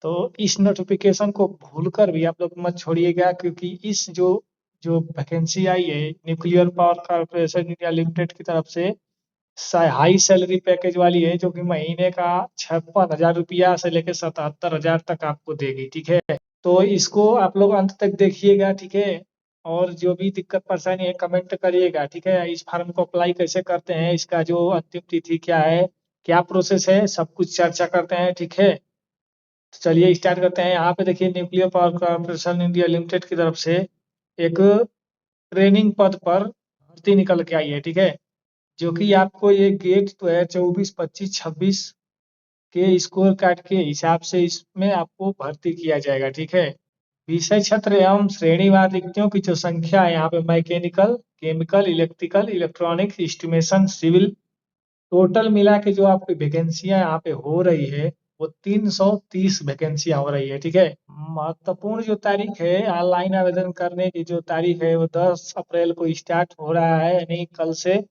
तो इस नोटिफिकेशन को भूलकर भी आप लोग मत छोड़िएगा, क्योंकि इस जो जो वैकेंसी आई है nuclear power corporation India limited की तरफ से हाई सैलरी पैकेज वाली है, जो कि महीने का 56,000 रुपया से लेकर 77,000 तक आपको देगी। ठीक है, तो इसको आप लोग अंत तक देखिएगा। ठीक है, और जो भी दिक्कत परेशानी है कमेंट करिएगा। ठीक है, इस फॉर्म को अप्लाई कैसे करते हैं, इसका जो अंतिम तिथि क्या है, क्या प्रोसेस है, सब कुछ चर्चा करते हैं। ठीक है, तो चलिए स्टार्ट करते हैं। यहाँ पे देखिए nuclear power corporation India limited की तरफ से एक ट्रेनिंग पद पर भर्ती निकल के आई है। ठीक है, जो कि आपको ये गेट तो है 24, 25, 26 के स्कोर कार्ड के हिसाब से इसमें आपको भर्ती किया जाएगा। ठीक है, विषय क्षेत्र एवं श्रेणीवार रिक्तियों की जो संख्या है यहाँ पे mechanical, chemical, electrical, electronic, estimation, civil, total मिला के जो आपकी वैकेंसियां यहाँ पे हो रही है वो 330 वैकेंसियां हो रही है। ठीक है, महत्वपूर्ण जो तारीख है ऑनलाइन आवेदन करने की जो तारीख है वो 10 अप्रैल को स्टार्ट हो रहा है, यानी कल से।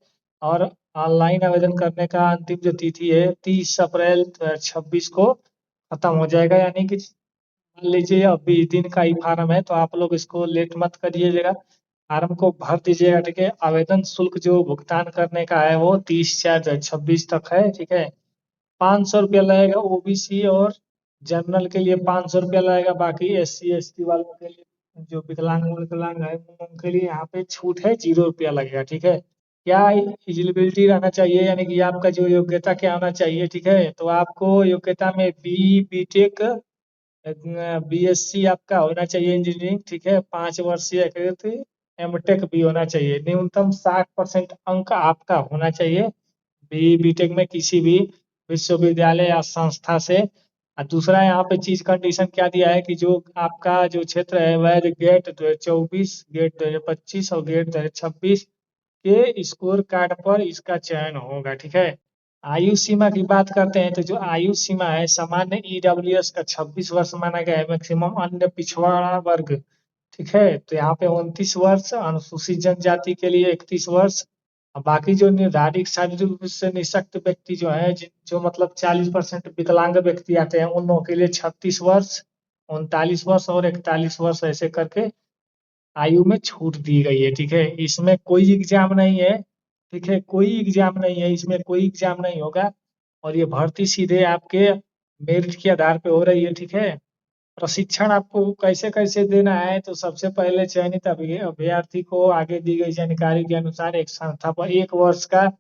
और ऑनलाइन आवेदन करने का अंतिम जो तिथि है 30 अप्रैल 2026 को खत्म हो जाएगा। यानी कि मान लीजिए अब 20 दिन का ही फार्म है, तो आप लोग इसको लेट मत करिएगा, फार्म को भर दीजिएगा। ठीक है, आवेदन शुल्क जो भुगतान करने का है वो 30/4/26 तक है। ठीक है, 500 रुपया लगेगा ओबीसी और जनरल के लिए 500 रुपया लगेगा। बाकी SC ST वालों के लिए जो विकलांग विकलांग है उनके लिए यहाँ पे छूट है, 0 रुपया लगेगा। ठीक है, क्या एलिजिबिलिटी रहना चाहिए, यानी कि आपका जो योग्यता क्या होना चाहिए। ठीक है, तो आपको योग्यता में BTech, BSc आपका होना चाहिए इंजीनियरिंग। ठीक है, 5 वर्षीय MTech भी होना चाहिए। न्यूनतम 60% अंक आपका होना चाहिए BTech में किसी भी विश्वविद्यालय या संस्था से। और दूसरा यहाँ पे चीज कंडीशन क्या दिया है कि जो आपका जो क्षेत्र है वह गेट 2024, गेट 2025 और गेट 2026 के स्कोर कार्ड पर इसका चयन होगा। ठीक है, आयु सीमा की बात करते हैं तो जो आयु सीमा है सामान्य EWS का 26 वर्ष माना गया है, मैक्सिमम अन्य पिछड़ा वर्ग। ठीक है, तो यहाँ पे 29 वर्ष, अनुसूचित जनजाति के लिए 31 वर्ष, और बाकी जो निर्धारित शारीरिक रूप से निःशक्त व्यक्ति जो है जो मतलब 40% विकलांग व्यक्ति आते हैं उन लोगों के लिए 36 वर्ष, 39 वर्ष और 41 वर्ष ऐसे करके आयु में छूट दी गई है। ठीक है, इसमें कोई एग्जाम नहीं है। ठीक है, कोई एग्जाम नहीं है, इसमें कोई एग्जाम नहीं होगा, और ये भर्ती सीधे आपके मेरिट के आधार पे हो रही है। ठीक है, प्रशिक्षण आपको कैसे कैसे देना है, तो सबसे पहले चयनित अभ्यर्थी को आगे दी गई जानकारी के अनुसार एक संस्था पर 1 वर्ष का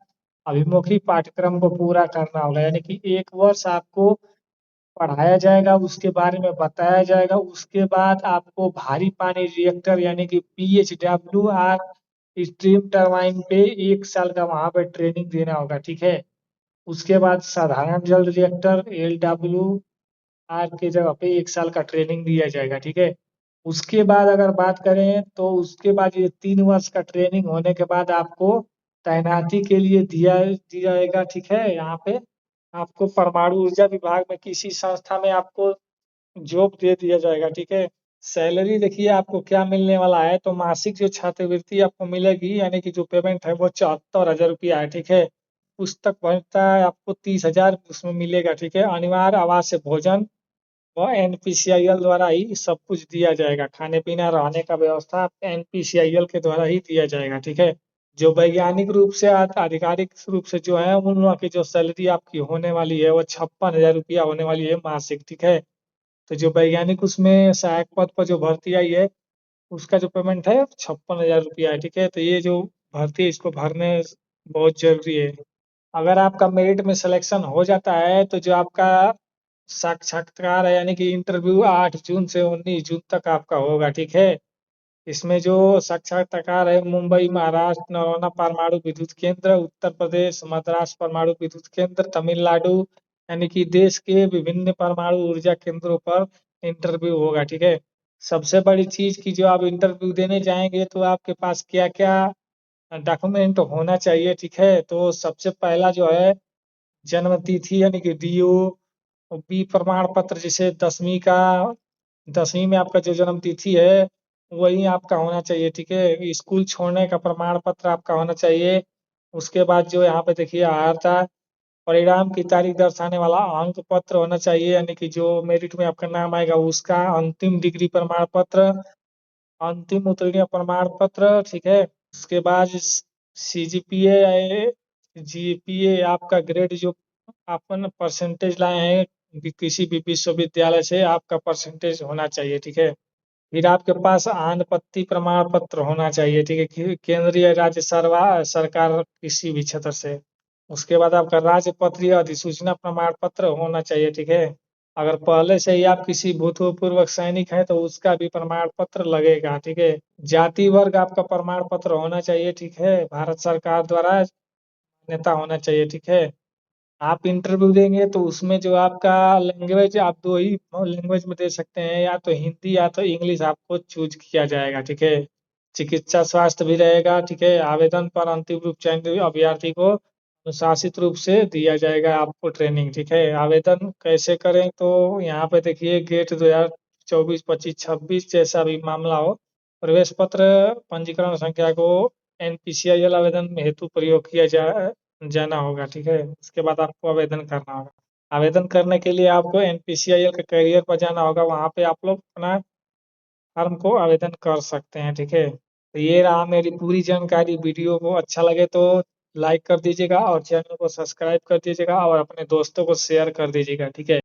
अभिमुखी पाठ्यक्रम को पूरा करना होगा। यानी कि 1 वर्ष आपको पढ़ाया जाएगा, उसके बारे में बताया जाएगा, उसके बाद आपको भारी पानी रिएक्टर यानी कि PHWR स्ट्रीम टरबाइन पे 1 साल का वहां पे ट्रेनिंग देना होगा। ठीक है, उसके बाद साधारण जल रिएक्टर LWR के जगह पे 1 साल का ट्रेनिंग दिया जाएगा। ठीक है, उसके बाद अगर बात करें तो उसके बाद ये 3 वर्ष का ट्रेनिंग होने के बाद आपको तैनाती के लिए दिया जाएगा। ठीक है, यहाँ पे आपको परमाणु ऊर्जा विभाग में किसी संस्था में आपको जॉब दे दिया जाएगा। ठीक है, सैलरी देखिए आपको क्या मिलने वाला है, तो मासिक जो छात्रवृत्ति आपको मिलेगी यानी कि जो पेमेंट है वो 74,000 रुपया है। ठीक है, पुस्तक भत्ता आपको 30,000 उसमें मिलेगा। ठीक है, अनिवार्य आवास से भोजन व NPCIL द्वारा ही सब कुछ दिया जाएगा, खाने पीना रहने का व्यवस्था NPCIL के द्वारा ही दिया जाएगा। ठीक है, जो वैज्ञानिक रूप से आधिकारिक रूप से जो है उन लोगों की जो सैलरी आपकी होने वाली है वो 56,000 रुपया होने वाली है मासिक। ठीक है, तो जो वैज्ञानिक उसमें सहायक पद पर जो भर्ती आई है उसका जो पेमेंट है 56,000 रुपया है। ठीक है, तो ये जो भर्ती है इसको भरने बहुत जरूरी है। अगर आपका मेरिट में सिलेक्शन हो जाता है तो जो आपका साक्षात्कार है यानी कि इंटरव्यू 8 जून से 19 जून तक आपका होगा। ठीक है, इसमें जो साक्षात्कार है मुंबई, महाराष्ट्र, नरोना परमाणु विद्युत केंद्र, उत्तर प्रदेश, मद्रास परमाणु विद्युत केंद्र, तमिलनाडु, यानी कि देश के विभिन्न परमाणु ऊर्जा केंद्रों पर इंटरव्यू होगा। ठीक है, सबसे बड़ी चीज की जो आप इंटरव्यू देने जाएंगे तो आपके पास क्या क्या डॉक्यूमेंट होना चाहिए। ठीक है, तो सबसे पहला जो है जन्म तिथि यानी कि DO, B प्रमाण पत्र, जैसे 10वीं में आपका जो जन्म तिथि है वही आपका होना चाहिए। ठीक है, स्कूल छोड़ने का प्रमाण पत्र आपका होना चाहिए। उसके बाद जो यहाँ पे देखिए आधार परिणाम की तारीख दर्शाने वाला अंक पत्र होना चाहिए, यानी कि जो मेरिट में आपका नाम आएगा उसका अंतिम डिग्री प्रमाण पत्र, अंतिम उत्तीर्ण प्रमाण पत्र, ठीक है। उसके बाद सीजीपीए, जीपीए आपका ग्रेड जो अपन परसेंटेज लाए हैं किसी भी विश्वविद्यालय से, आपका परसेंटेज होना चाहिए, ठीक है। फिर आपके पास आनपत्ति प्रमाण पत्र होना चाहिए, ठीक है, केंद्रीय राज्य सरकार किसी भी क्षेत्र से। उसके बाद आपका राजपत्रीय अधिसूचना प्रमाण पत्र होना चाहिए, ठीक है। अगर पहले से ही आप किसी भूतपूर्व सैनिक हैं तो उसका भी प्रमाण पत्र लगेगा, ठीक है। जाति वर्ग आपका प्रमाण पत्र होना चाहिए, ठीक है, भारत सरकार द्वारा नेता होना चाहिए, ठीक है। आप इंटरव्यू देंगे तो उसमें जो आपका लैंग्वेज, आप दो ही लैंग्वेज में दे सकते हैं, या तो हिंदी या तो इंग्लिश आपको चूज किया जाएगा, ठीक है। चिकित्सा स्वास्थ्य भी रहेगा, ठीक है। आवेदन पर अंतिम रूप चयनित अभ्यर्थी को अनुशासित रूप से दिया जाएगा आपको ट्रेनिंग, ठीक है। आवेदन कैसे करें तो यहाँ पे देखिए, गेट 2024, 25, 26 जैसा भी मामला हो, प्रवेश पत्र पंजीकरण संख्या को NPCIL आवेदन हेतु प्रयोग किया जाना होगा, ठीक है। उसके बाद आपको आवेदन करना होगा। आवेदन करने के लिए आपको NPCIL के कैरियर पर जाना होगा, वहाँ पे आप लोग अपना फॉर्म को आवेदन कर सकते हैं, ठीक है। तो ये रहा मेरी पूरी जानकारी। वीडियो को अच्छा लगे तो लाइक कर दीजिएगा और चैनल को सब्सक्राइब कर दीजिएगा और अपने दोस्तों को शेयर कर दीजिएगा, ठीक है।